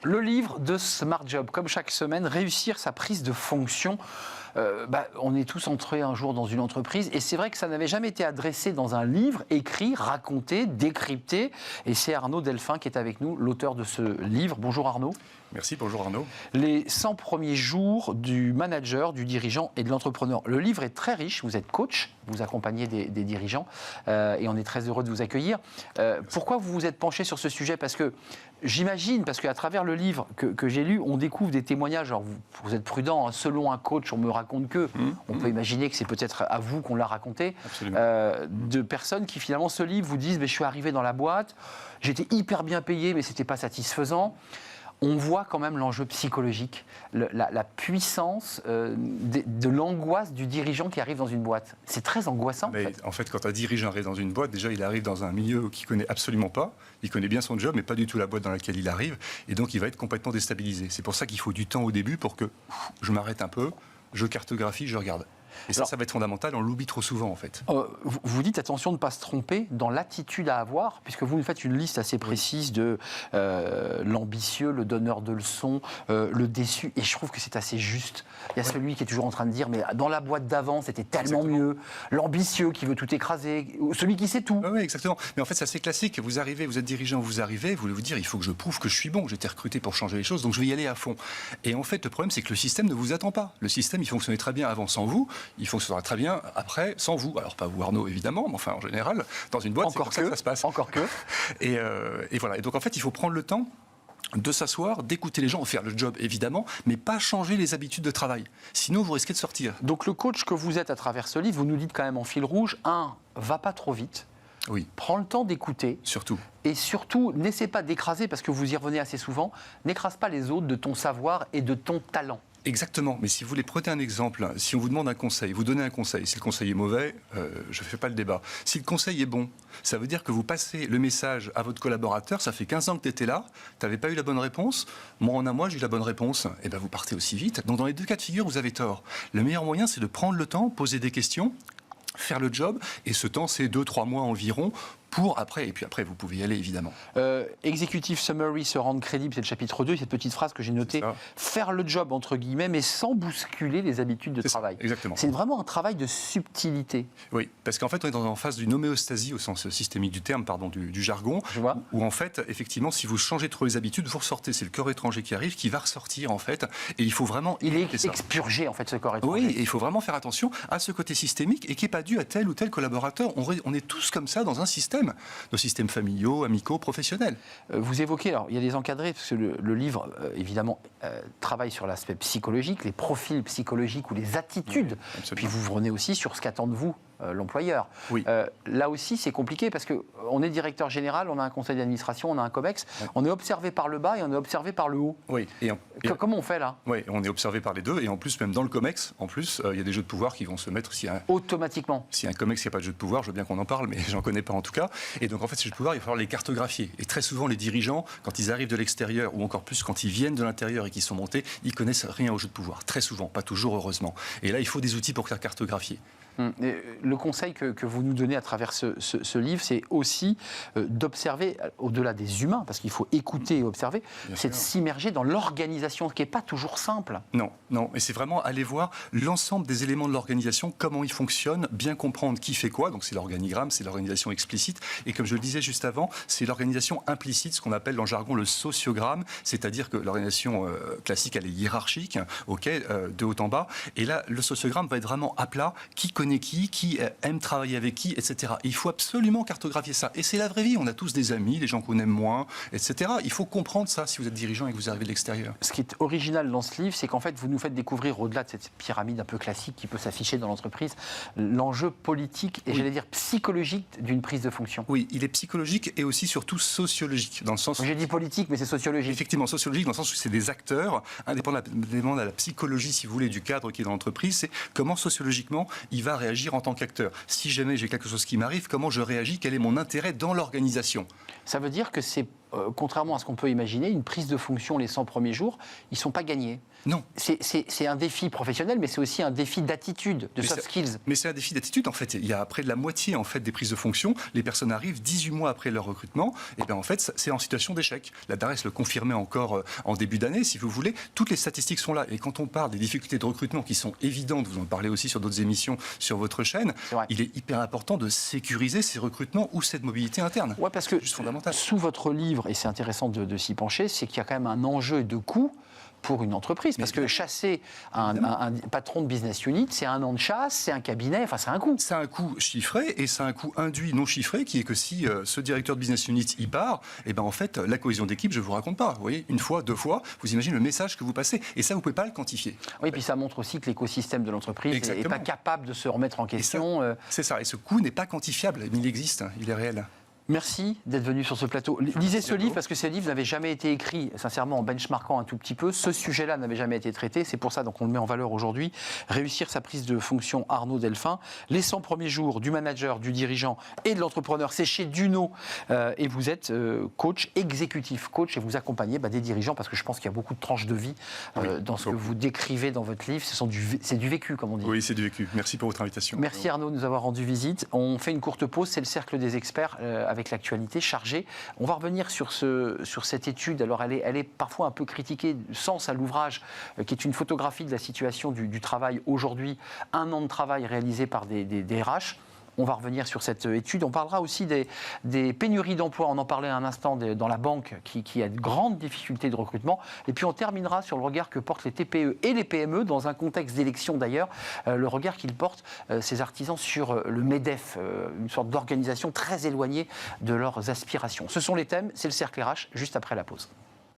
Le livre de Smart Job, comme chaque semaine, réussir sa prise de fonction. On est tous entrés un jour dans une entreprise et c'est vrai que ça n'avait jamais été adressé dans un livre, écrit, raconté, décrypté. Et c'est Arnaud Delphin qui est avec nous, l'auteur de ce livre. Bonjour Arnaud. Merci, bonjour Arnaud. Les 100 premiers jours du manager, du dirigeant et de l'entrepreneur. Le livre est très riche, vous êtes coach, vous accompagnez des dirigeants et on est très heureux de vous accueillir. Pourquoi vous vous êtes penché sur ce sujet ? Parce que j'imagine, parce qu'à travers le livre que j'ai lu, on découvre des témoignages. Alors vous êtes prudent, hein, selon un coach, on me raconte que. On peut imaginer que c'est peut-être à vous qu'on l'a raconté. De personnes qui finalement ce livre vous disent je suis arrivé dans la boîte, j'étais hyper bien payé mais c'était pas satisfaisant. On voit quand même l'enjeu psychologique, la puissance de l'angoisse du dirigeant qui arrive dans une boîte. C'est très angoissant. En fait, quand un dirigeant arrive dans une boîte, déjà il arrive dans un milieu qu'il ne connaît absolument pas. Il connaît bien son job, mais pas du tout la boîte dans laquelle il arrive. Et donc il va être complètement déstabilisé. C'est pour ça qu'il faut du temps au début pour que je m'arrête un peu, je cartographie, je regarde. Et ça va être fondamental, on l'oublie trop souvent en fait. Vous dites attention de ne pas se tromper dans l'attitude à avoir, puisque vous nous faites une liste assez précise de l'ambitieux, le donneur de leçons, le déçu, et je trouve que c'est assez juste. Il y a celui qui est toujours en train de dire, mais dans la boîte d'avant c'était tellement mieux, l'ambitieux qui veut tout écraser, celui qui sait tout. Oui, exactement. Mais en fait c'est assez classique, vous arrivez, vous êtes dirigeant, vous voulez vous dire, il faut que je prouve que je suis bon, j'ai été recruté pour changer les choses, donc je vais y aller à fond. Et en fait le problème c'est que le système ne vous attend pas. Le système il fonctionnait très bien avant sans vous, il fonctionnera très bien après sans vous. Alors pas vous Arnaud évidemment, mais enfin en général, dans une boîte, c'est comme ça que ça se passe. Encore que. Et voilà. Et donc en fait, il faut prendre le temps de s'asseoir, d'écouter les gens, faire le job évidemment, mais pas changer les habitudes de travail. Sinon, vous risquez de sortir. Donc le coach que vous êtes à travers ce livre, vous nous dites quand même en fil rouge, va pas trop vite. Oui. Prends le temps d'écouter. Surtout. Et surtout, n'essaie pas d'écraser, parce que vous y revenez assez souvent, n'écrase pas les autres de ton savoir et de ton talent. Exactement, mais si vous voulez prenez un exemple, si on vous demande un conseil, vous donnez un conseil, si le conseil est mauvais, je ne fais pas le débat. Si le conseil est bon, ça veut dire que vous passez le message à votre collaborateur, ça fait 15 ans que tu étais là, tu n'avais pas eu la bonne réponse, moi en un mois j'ai eu la bonne réponse, et bien vous partez aussi vite. Donc dans les deux cas de figure, vous avez tort. Le meilleur moyen c'est de prendre le temps, poser des questions, faire le job, et ce temps c'est 2-3 mois environ, et puis après vous pouvez y aller évidemment. Executive Summary, se rendre crédible, c'est le chapitre 2, cette petite phrase que j'ai notée, faire le job entre guillemets, mais sans bousculer les habitudes de travail. Exactement. C'est vraiment un travail de subtilité. Oui, parce qu'en fait on est en phase d'une homéostasie au sens systémique du terme, du jargon, où en fait effectivement si vous changez trop les habitudes, vous ressortez, c'est le corps étranger qui arrive, qui va ressortir en fait, et il faut vraiment... Il est expurgé en fait ce corps étranger. Oui, et il faut vraiment faire attention à ce côté systémique et qui n'est pas dû à tel ou tel collaborateur. On est tous comme ça dans un système. Nos systèmes familiaux, amicaux, professionnels. Vous évoquez, alors il y a des encadrés, parce que le livre, évidemment, travaille sur l'aspect psychologique, les profils psychologiques ou les attitudes. Oui, puis vous revenez aussi sur ce qu'attend de vous l'employeur. Oui. Là aussi, c'est compliqué parce qu'on est directeur général, on a un conseil d'administration, on a un COMEX, on est observé par le bas et on est observé par le haut. Oui. Comment on fait là ? Oui, on est observé par les deux et en plus, même dans le COMEX, il y a des jeux de pouvoir qui vont se mettre automatiquement. Si un COMEX, il n'y a pas de jeu de pouvoir, je veux bien qu'on en parle, mais j'en connais pas en tout cas. Et donc en fait, ces jeux de pouvoir, il va falloir les cartographier. Et très souvent, les dirigeants, quand ils arrivent de l'extérieur ou encore plus quand ils viennent de l'intérieur et qu'ils sont montés, ils connaissent rien aux jeux de pouvoir. Très souvent, pas toujours heureusement. Et là, il faut des outils pour faire cartographier. Le conseil que vous nous donnez à travers ce livre, c'est aussi d'observer, au-delà des humains, parce qu'il faut écouter et observer, c'est de s'immerger dans l'organisation, ce qui n'est pas toujours simple. Non. Et c'est vraiment aller voir l'ensemble des éléments de l'organisation, comment ils fonctionnent, bien comprendre qui fait quoi. Donc c'est l'organigramme, c'est l'organisation explicite. Et comme je le disais juste avant, c'est l'organisation implicite, ce qu'on appelle dans le jargon le sociogramme, c'est-à-dire que l'organisation classique, elle est hiérarchique, de haut en bas. Et là, le sociogramme va être vraiment à plat, qui connaît qui aime travailler avec qui, etc. Et il faut absolument cartographier ça. Et c'est la vraie vie. On a tous des amis, des gens qu'on aime moins, etc. Il faut comprendre ça si vous êtes dirigeant et que vous arrivez de l'extérieur. Ce qui est original dans ce livre, c'est qu'en fait, vous nous faites découvrir, au-delà de cette pyramide un peu classique qui peut s'afficher dans l'entreprise, l'enjeu politique et j'allais dire psychologique d'une prise de fonction. Oui, il est psychologique et aussi surtout sociologique. Dans le sens j'ai dit politique, mais c'est sociologique. Effectivement, sociologique dans le sens où c'est des acteurs, indépendamment de la psychologie, si vous voulez, du cadre qui est dans l'entreprise, c'est comment sociologiquement il va réagir en tant qu'acteur. Si jamais j'ai quelque chose qui m'arrive, comment je réagis, quel est mon intérêt dans l'organisation. Ça veut dire que c'est contrairement à ce qu'on peut imaginer, une prise de fonction les 100 premiers jours, ils ne sont pas gagnés. Non. C'est un défi professionnel, mais c'est aussi un défi d'attitude, de soft skills. Mais c'est un défi d'attitude, en fait. Il y a près de la moitié en fait, des prises de fonction. Les personnes arrivent 18 mois après leur recrutement. Et bien en fait, c'est en situation d'échec. La DARES le confirmait encore en début d'année, si vous voulez. Toutes les statistiques sont là. Et quand on parle des difficultés de recrutement qui sont évidentes, vous en parlez aussi sur d'autres émissions sur votre chaîne, il est hyper important de sécuriser ces recrutements ou cette mobilité interne. Oui, parce que juste fondamental. Sous votre livre, et c'est intéressant de s'y pencher, c'est qu'il y a quand même un enjeu de coût pour une entreprise. Parce que chasser un patron de business unit, c'est un an de chasse, c'est un cabinet, enfin c'est un coût. C'est un coût chiffré et c'est un coût induit non chiffré qui est que si ce directeur de business unit y part, et ben en fait la cohésion d'équipe, je ne vous raconte pas. Vous voyez, une fois, deux fois, vous imaginez le message que vous passez. Et ça, vous ne pouvez pas le quantifier. Oui, et puis ça montre aussi que l'écosystème de l'entreprise n'est pas capable de se remettre en question. C'est ça. Et ce coût n'est pas quantifiable, mais il existe, il est réel. Merci d'être venu sur ce plateau. Lisez ce livre parce que ce livre n'avait jamais été écrit, sincèrement, en benchmarkant un tout petit peu. Ce sujet-là n'avait jamais été traité. C'est pour ça qu'on le met en valeur aujourd'hui. Réussir sa prise de fonction, Arnaud Delphin. Les 100 premiers jours du manager, du dirigeant et de l'entrepreneur, c'est chez Duno. Et vous êtes coach, exécutif coach, et vous accompagnez des dirigeants parce que je pense qu'il y a beaucoup de tranches de vie dans ce que vous décrivez dans votre livre. C'est du vécu, comme on dit. Oui, c'est du vécu. Merci pour votre invitation. Merci Arnaud de nous avoir rendu visite. On fait une courte pause. C'est le cercle des experts avec l'actualité chargée. On va revenir sur cette étude. Alors, elle est parfois un peu critiquée, sens à l'ouvrage, qui est une photographie de la situation du travail aujourd'hui. Un an de travail réalisé par des RH. On va revenir sur cette étude. On parlera aussi des pénuries d'emploi. On en parlait un instant dans la banque qui a de grandes difficultés de recrutement. Et puis on terminera sur le regard que portent les TPE et les PME, dans un contexte d'élection d'ailleurs, le regard qu'ils portent, ces artisans, sur le MEDEF, une sorte d'organisation très éloignée de leurs aspirations. Ce sont les thèmes, c'est le cercle RH, juste après la pause.